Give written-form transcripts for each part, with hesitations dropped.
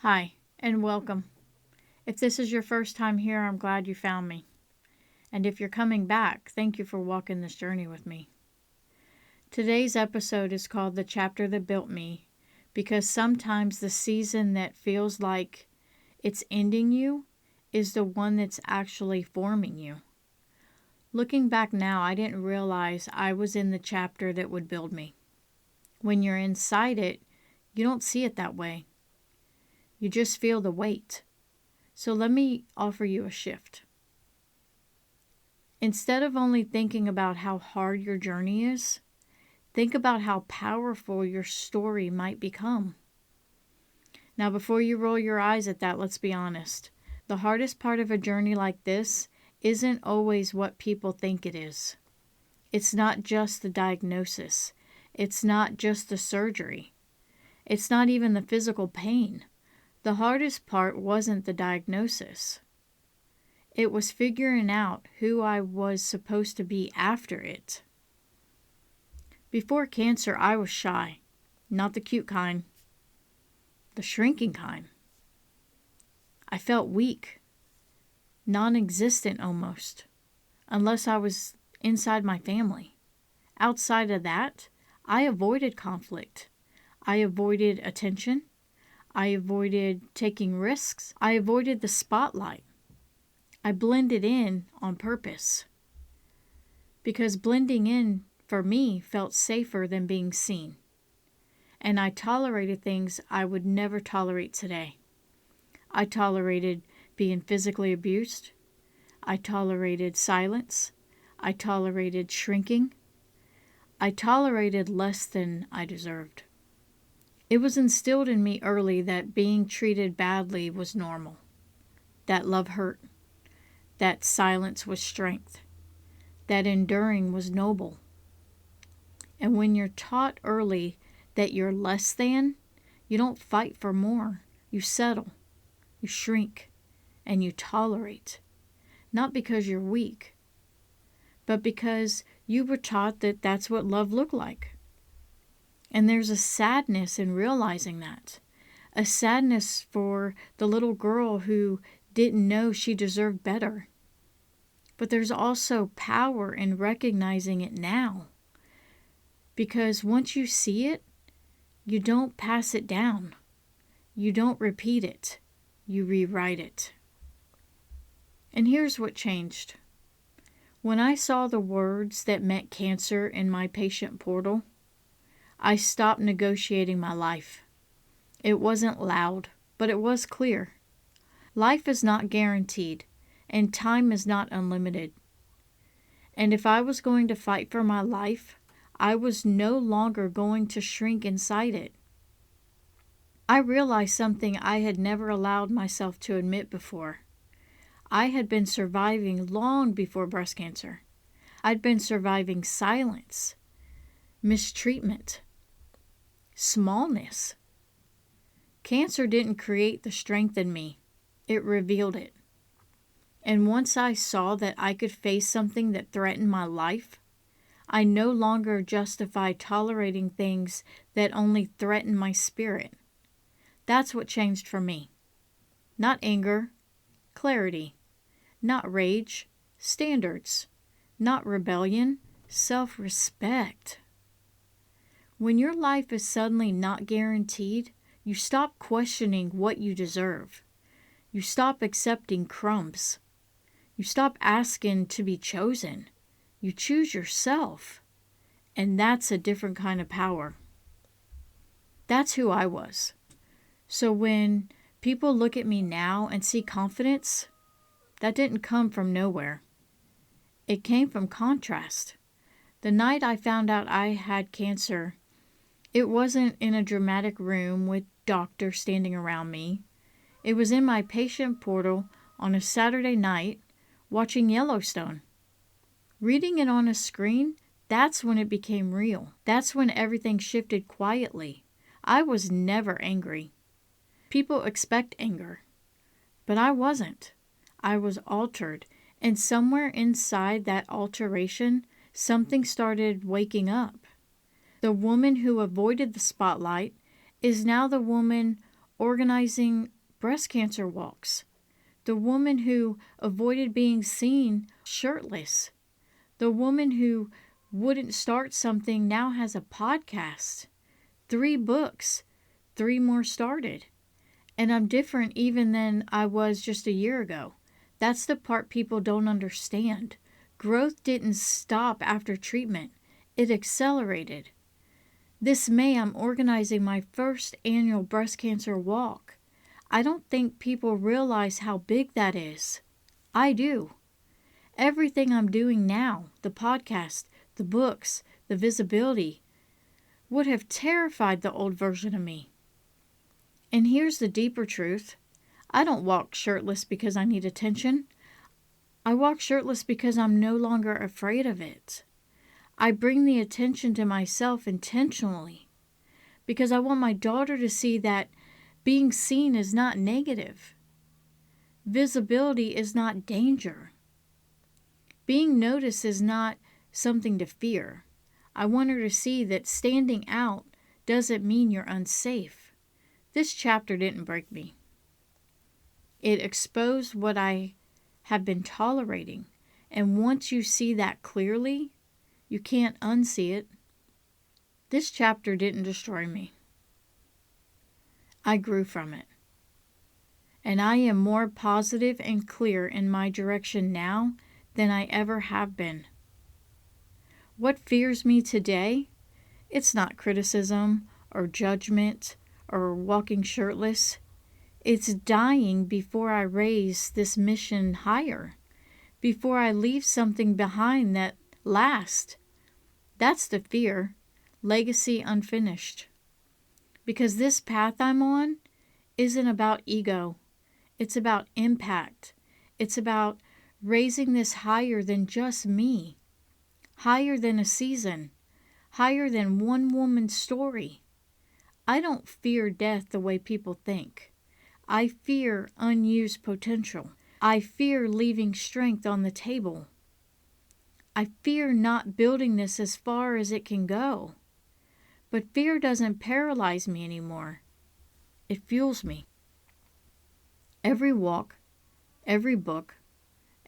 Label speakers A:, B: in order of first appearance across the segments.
A: Hi, and welcome. If this is your first time here, I'm glad you found me. And if you're coming back, thank you for walking this journey with me. Today's episode is called The Chapter That Built Me because sometimes the season that feels like it's ending you is the one that's actually forming you. Looking back now, I didn't realize I was in the chapter that would build me. When you're inside it, you don't see it that way. You just feel the weight. So let me offer you a shift. Instead of only thinking about how hard your journey is, think about how powerful your story might become. Now, before you roll your eyes at that, let's be honest. The hardest part of a journey like this isn't always what people think it is. It's not just the diagnosis. It's not just the surgery. It's not even the physical pain. The hardest part wasn't the diagnosis. It was figuring out who I was supposed to be after it. Before cancer, I was shy. Not the cute kind. The shrinking kind. I felt weak. Non-existent almost. Unless I was inside my family. Outside of that, I avoided conflict. I avoided attention. I avoided taking risks. I avoided the spotlight. I blended in on purpose. Because blending in, for me, felt safer than being seen. And I tolerated things I would never tolerate today. I tolerated being physically abused. I tolerated silence. I tolerated shrinking. I tolerated less than I deserved. It was instilled in me early that being treated badly was normal, that love hurt, that silence was strength, that enduring was noble. And when you're taught early that you're less than, you don't fight for more. You settle, you shrink, and you tolerate. Not because you're weak, but because you were taught that that's what love looked like. And there's a sadness in realizing that. A sadness for the little girl who didn't know she deserved better. But there's also power in recognizing it now. Because once you see it, you don't pass it down. You don't repeat it. You rewrite it. And here's what changed. When I saw the words that meant cancer in my patient portal, I stopped negotiating my life. It wasn't loud, but it was clear. Life is not guaranteed, and time is not unlimited. And if I was going to fight for my life, I was no longer going to shrink inside it. I realized something I had never allowed myself to admit before. I had been surviving long before breast cancer. I'd been surviving silence, mistreatment, smallness. Cancer didn't create the strength in me. It revealed it. And once I saw that I could face something that threatened my life, I no longer justified tolerating things that only threatened my spirit. That's what changed for me. Not anger, clarity. Not rage, standards. Not rebellion, self-respect. When your life is suddenly not guaranteed, you stop questioning what you deserve. You stop accepting crumbs. You stop asking to be chosen. You choose yourself. And that's a different kind of power. That's who I was. So when people look at me now and see confidence, that didn't come from nowhere. It came from contrast. The night I found out I had cancer, it wasn't in a dramatic room with doctors standing around me. It was in my patient portal on a Saturday night watching Yellowstone. Reading it on a screen, that's when it became real. That's when everything shifted quietly. I was never angry. People expect anger, but I wasn't. I was altered, and somewhere inside that alteration, something started waking up. The woman who avoided the spotlight is now the woman organizing breast cancer walks, the woman who avoided being seen shirtless, the woman who wouldn't start something now has a podcast, 3 books, 3 more started. And I'm different even than I was just a year ago. That's the part people don't understand. Growth didn't stop after treatment. It accelerated. This May, I'm organizing my first annual breast cancer walk. I don't think people realize how big that is. I do. Everything I'm doing now, the podcast, the books, the visibility, would have terrified the old version of me. And here's the deeper truth. I don't walk shirtless because I need attention. I walk shirtless because I'm no longer afraid of it. I bring the attention to myself intentionally because I want my daughter to see that being seen is not negative. Visibility is not danger. Being noticed is not something to fear. I want her to see that standing out doesn't mean you're unsafe. This chapter didn't break me. It exposed what I have been tolerating. And once you see that clearly, you can't unsee it. This chapter didn't destroy me. I grew from it. And I am more positive and clear in my direction now than I ever have been. What fears me today? It's not criticism or judgment or walking shirtless. It's dying before I raise this mission higher, before I leave something behind that lasts. That's the fear, legacy unfinished. Because this path I'm on isn't about ego. It's about impact. It's about raising this higher than just me, higher than a season, higher than one woman's story. I don't fear death the way people think. I fear unused potential. I fear leaving strength on the table. I fear not building this as far as it can go. But fear doesn't paralyze me anymore. It fuels me. Every walk, every book,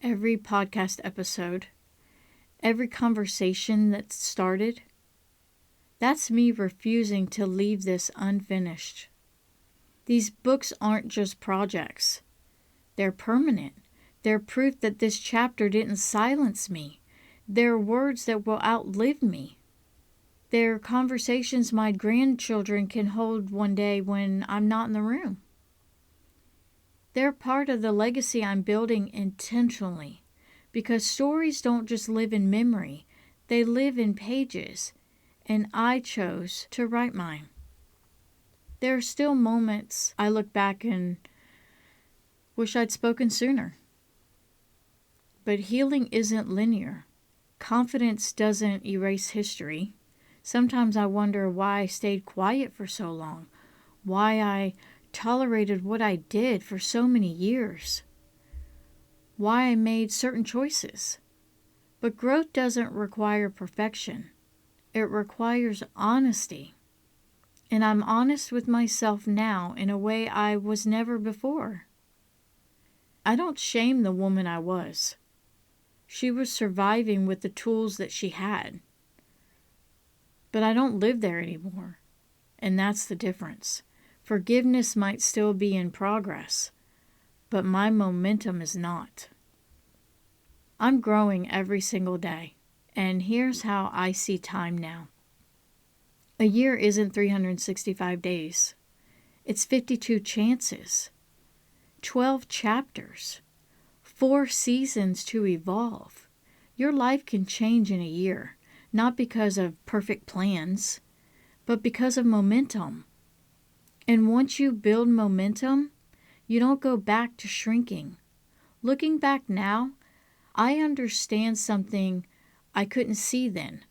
A: every podcast episode, every conversation that's started, that's me refusing to leave this unfinished. These books aren't just projects. They're permanent. They're proof that this chapter didn't silence me. They're words that will outlive me. They're conversations my grandchildren can hold one day when I'm not in the room. They're part of the legacy I'm building intentionally, because stories don't just live in memory, they live in pages, and I chose to write mine. There are still moments I look back and wish I'd spoken sooner. But healing isn't linear. Confidence doesn't erase history. Sometimes I wonder why I stayed quiet for so long, why I tolerated what I did for so many years, why I made certain choices. But growth doesn't require perfection. It requires honesty. And I'm honest with myself now in a way I was never before. I don't shame the woman I was. She was surviving with the tools that she had. But I don't live there anymore. And that's the difference. Forgiveness might still be in progress, but my momentum is not. I'm growing every single day. And here's how I see time now. A year isn't 365 days. It's 52 chances, 12 chapters, 4 seasons to evolve. Your life can change in a year, not because of perfect plans, but because of momentum. And once you build momentum, you don't go back to shrinking. Looking back now, I understand something I couldn't see then.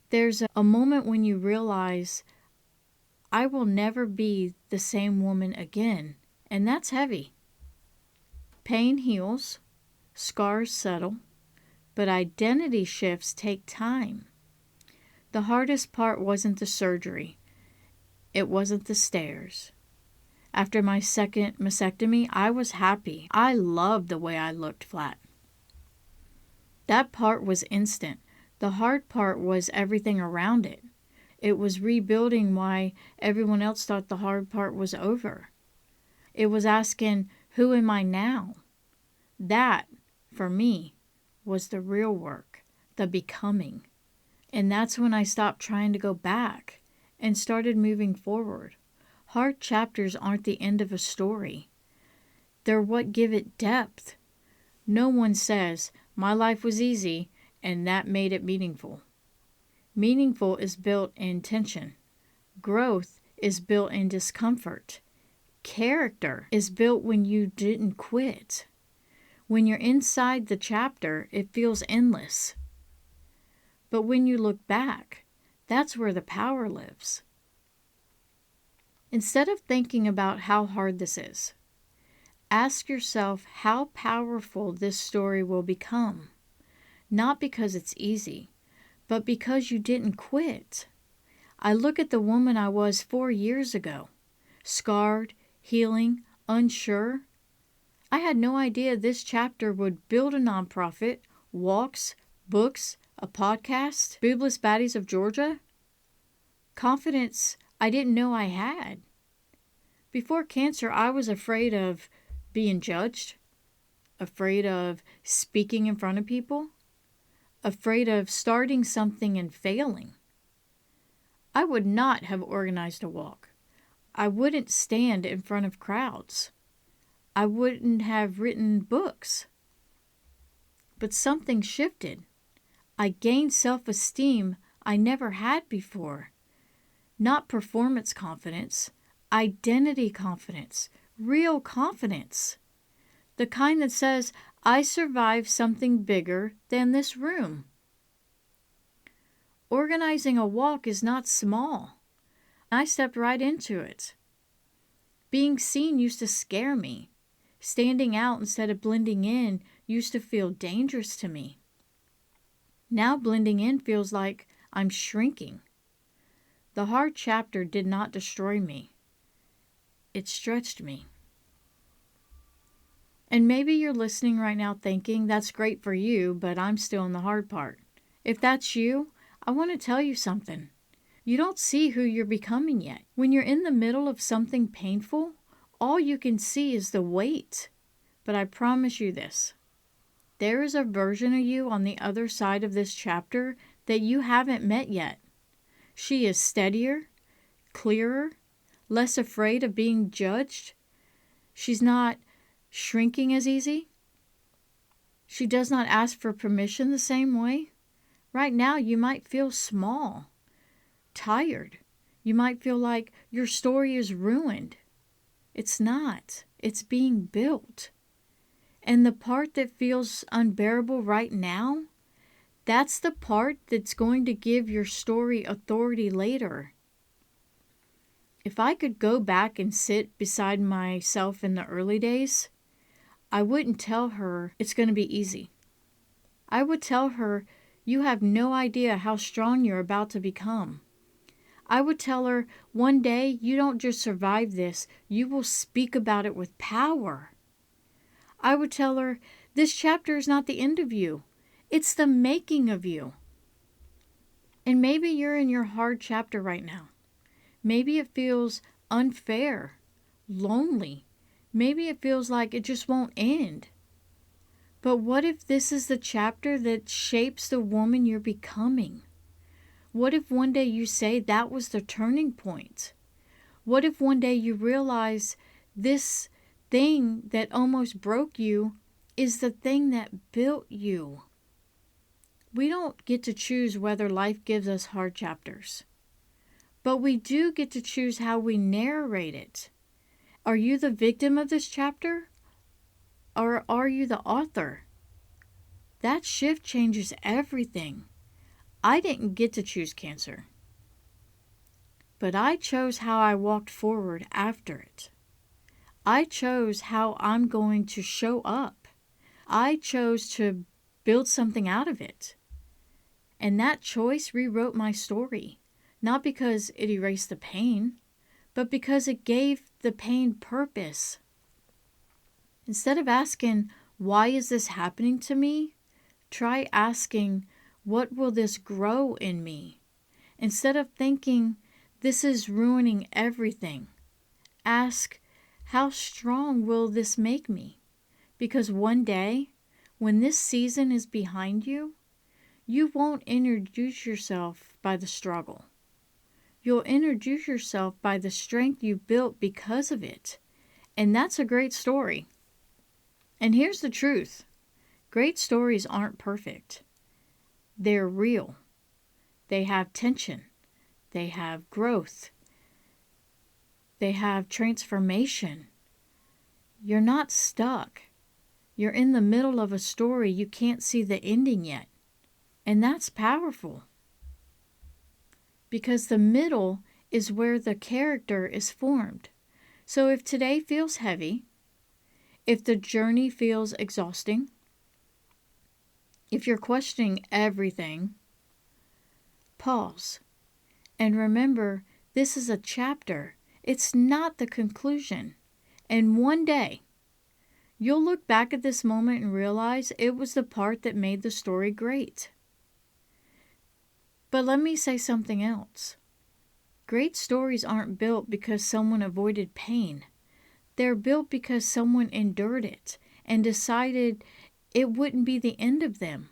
A: There's a moment when you realize, I will never be the same woman again, and that's heavy. Pain heals, scars settle, but identity shifts take time. The hardest part wasn't the surgery. It wasn't the stairs. After my second mastectomy, I was happy. I loved the way I looked flat. That part was instant. The hard part was everything around it. It was rebuilding why everyone else thought the hard part was over. It was asking, who am I now? That, for me, was the real work, the becoming. And that's when I stopped trying to go back and started moving forward. Hard chapters aren't the end of a story. They're what give it depth. No one says, my life was easy and that made it meaningful. Meaningful is built in tension. Growth is built in discomfort. Character is built when you didn't quit. When you're inside the chapter, it feels endless. But when you look back, that's where the power lives. Instead of thinking about how hard this is, ask yourself how powerful this story will become. Not because it's easy, but because you didn't quit. I look at the woman I was 4 years ago, scarred, healing, unsure. I had no idea this chapter would build a nonprofit, walks, books, a podcast, Boobless Baddies of Georgia. Confidence I didn't know I had. Before cancer, I was afraid of being judged, afraid of speaking in front of people, afraid of starting something and failing. I would not have organized a walk. I wouldn't stand in front of crowds. I wouldn't have written books. But something shifted. I gained self-esteem I never had before. Not performance confidence, identity confidence, real confidence. The kind that says, I survived something bigger than this room. Organizing a walk is not small. I stepped right into it. Being seen used to scare me. Standing out instead of blending in used to feel dangerous to me. Now blending in feels like I'm shrinking. The hard chapter did not destroy me. It stretched me. And maybe you're listening right now thinking, that's great for you, but I'm still in the hard part. If that's you, I want to tell you something. You don't see who you're becoming yet. When you're in the middle of something painful, all you can see is the weight. But I promise you this. There is a version of you on the other side of this chapter that you haven't met yet. She is steadier, clearer, less afraid of being judged. She's not shrinking as easy. She does not ask for permission the same way. Right now, you might feel small, tired. You might feel like your story is ruined. It's not. It's being built. And the part that feels unbearable right now, that's the part that's going to give your story authority later. If I could go back and sit beside myself in the early days, I wouldn't tell her it's going to be easy. I would tell her, you have no idea how strong you're about to become. I would tell her, one day you don't just survive this, you will speak about it with power. I would tell her, this chapter is not the end of you. It's the making of you. And maybe you're in your hard chapter right now. Maybe it feels unfair, lonely. Maybe it feels like it just won't end. But what if this is the chapter that shapes the woman you're becoming? What if one day you say that was the turning point? What if one day you realize this thing that almost broke you is the thing that built you? We don't get to choose whether life gives us hard chapters, but we do get to choose how we narrate it. Are you the victim of this chapter, or are you the author? That shift changes everything. I didn't get to choose cancer, but I chose how I walked forward after it. I chose how I'm going to show up. I chose to build something out of it. And that choice rewrote my story, not because it erased the pain, but because it gave the pain purpose. Instead of asking, why is this happening to me? Try asking, what will this grow in me? Instead of thinking, this is ruining everything, ask, how strong will this make me? Because one day, when this season is behind you, you won't introduce yourself by the struggle. You'll introduce yourself by the strength you built because of it. And that's a great story. And here's the truth. Great stories aren't perfect. They're real. They have tension. They have growth. They have transformation. You're not stuck. You're in the middle of a story you can't see the ending yet. And that's powerful. Because the middle is where the character is formed. So if today feels heavy, if the journey feels exhausting, if you're questioning everything, pause and remember this is a chapter. It's not the conclusion. And one day, you'll look back at this moment and realize it was the part that made the story great. But let me say something else. Great stories aren't built because someone avoided pain. They're built because someone endured it and decided it wouldn't be the end of them.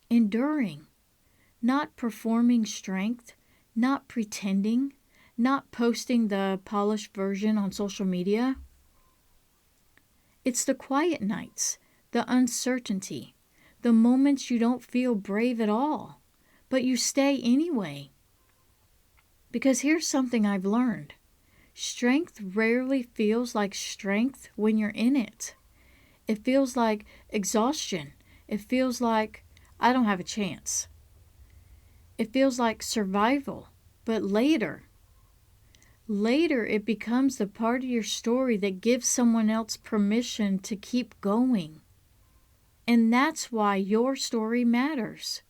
A: Enduring, not performing strength, not pretending, not posting the polished version on social media. It's the quiet nights, the uncertainty, the moments you don't feel brave at all, but you stay anyway. Because here's something I've learned. Strength rarely feels like strength when you're in it. It feels like exhaustion. It feels like I don't have a chance. It feels like survival. But later it becomes the part of your story that gives someone else permission to keep going. And that's why your story matters.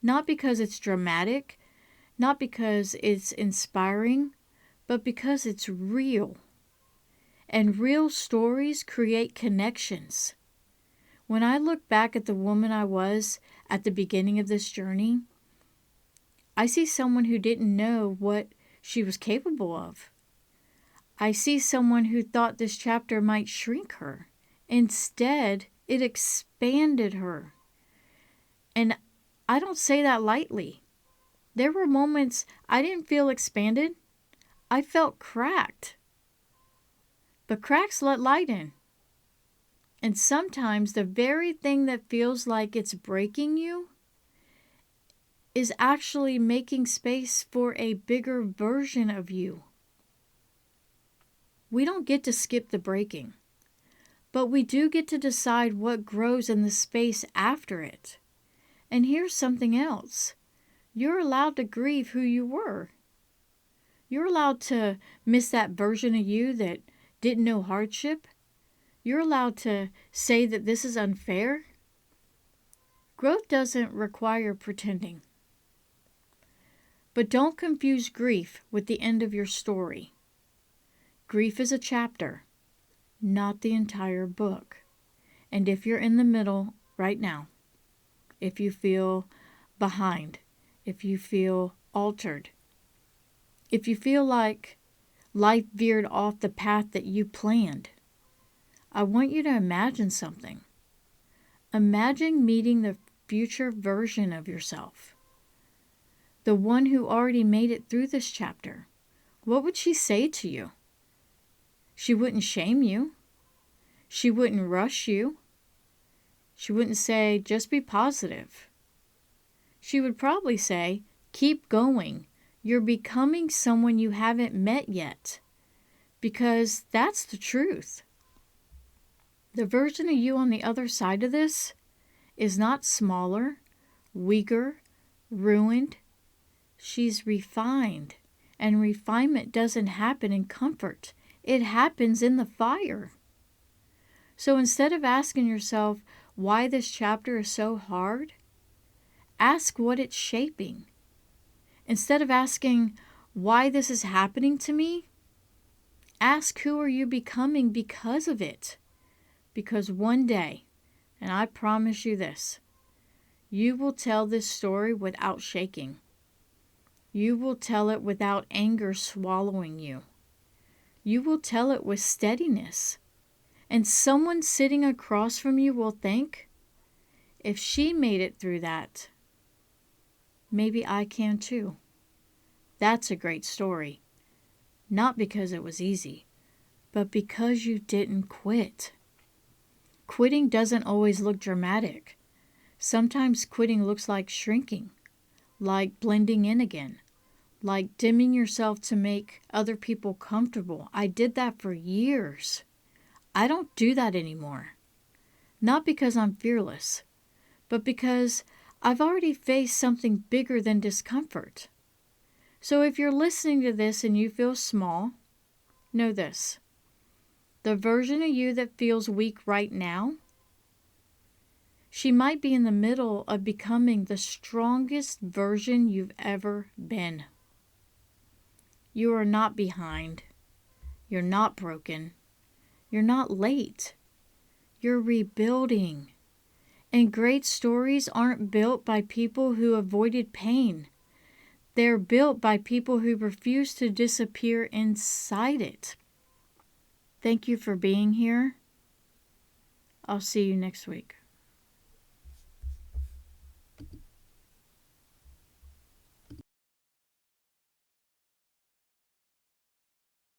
A: Not because it's dramatic, not because it's inspiring, but because it's real. And real stories create connections. When I look back at the woman I was at the beginning of this journey, I see someone who didn't know what she was capable of. I see someone who thought this chapter might shrink her. Instead, it expanded her. And I don't say that lightly. There were moments I didn't feel expanded. I felt cracked. But cracks let light in. And sometimes the very thing that feels like it's breaking you is actually making space for a bigger version of you. We don't get to skip the breaking, but we do get to decide what grows in the space after it. And here's something else. You're allowed to grieve who you were. You're allowed to miss that version of you that didn't know hardship. You're allowed to say that this is unfair. Growth doesn't require pretending. But don't confuse grief with the end of your story. Grief is a chapter, not the entire book. And if you're in the middle right now, if you feel behind, if you feel altered, if you feel like life veered off the path that you planned, I want you to imagine something. Imagine meeting the future version of yourself, the one who already made it through this chapter. What would she say to you? She wouldn't shame you. She wouldn't rush you. She wouldn't say, just be positive. She would probably say, keep going. You're becoming someone you haven't met yet. Because that's the truth. The version of you on the other side of this is not smaller, weaker, ruined. She's refined. And refinement doesn't happen in comfort. It happens in the fire. So instead of asking yourself why this chapter is so hard, ask what it's shaping. Instead of asking why this is happening to me, Ask, who are you becoming because of it? Because one day, and I promise you this, you will tell this story without shaking. You will tell it without anger swallowing you. You will tell it with steadiness. And someone sitting across from you will think, if she made it through that, maybe I can too. That's a great story. Not because it was easy, but because you didn't quit. Quitting doesn't always look dramatic. Sometimes quitting looks like shrinking, like blending in again, like dimming yourself to make other people comfortable. I did that for years. I don't do that anymore. Not because I'm fearless, but because I've already faced something bigger than discomfort. So if you're listening to this and you feel small, know this. The version of you that feels weak right now, she might be in the middle of becoming the strongest version you've ever been. You are not behind. You're not broken. You're not late. You're rebuilding. And great stories aren't built by people who avoided pain. They're built by people who refuse to disappear inside it. Thank you for being here. I'll see you next week.